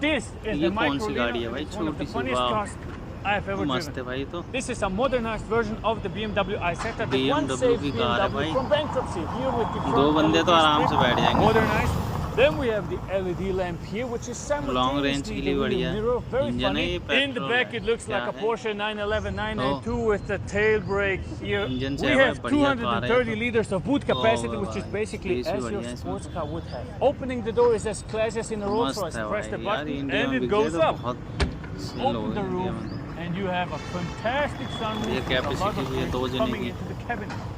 This is ये the कौन सी Microlino. गाड़ी है भाई? It's one of the छोटी सी, funniest वाह। cars I have ever मस्त है driven. भाई तो। This is a modernized version of the BMW i7, the one BMW saved की कार है BMW भाई। from bankruptcy. Here with the दो front बंदे तो LED आराम से strip, बैठ जाएंगे। modernized. Then we have the LED lamp here, which is long range simultaneously के the लिए rear बढ़िया mirror. Very इंजन है funny. ये In the पेट्रोल back, है। it looks क्या like a है? Porsche 911 992 with the tail brake here. Engine से We है have भाई, बढ़िया कार है 230 तो। liters of boot capacity, which is भाई, basically स्पेस भी as your बढ़िया है इसमें। sports car would have. Opening the door is as classy as in a Rolls मस्त Royce. है Press the भाई यार, button इंडिया and में it बिक जाए goes तो up. बहुत सेल हो Open गए the इंडिया roof में तो। and you have a fantastic sunroof. ये with a lot capacity of भी है space 2 जने coming की। into the cabin.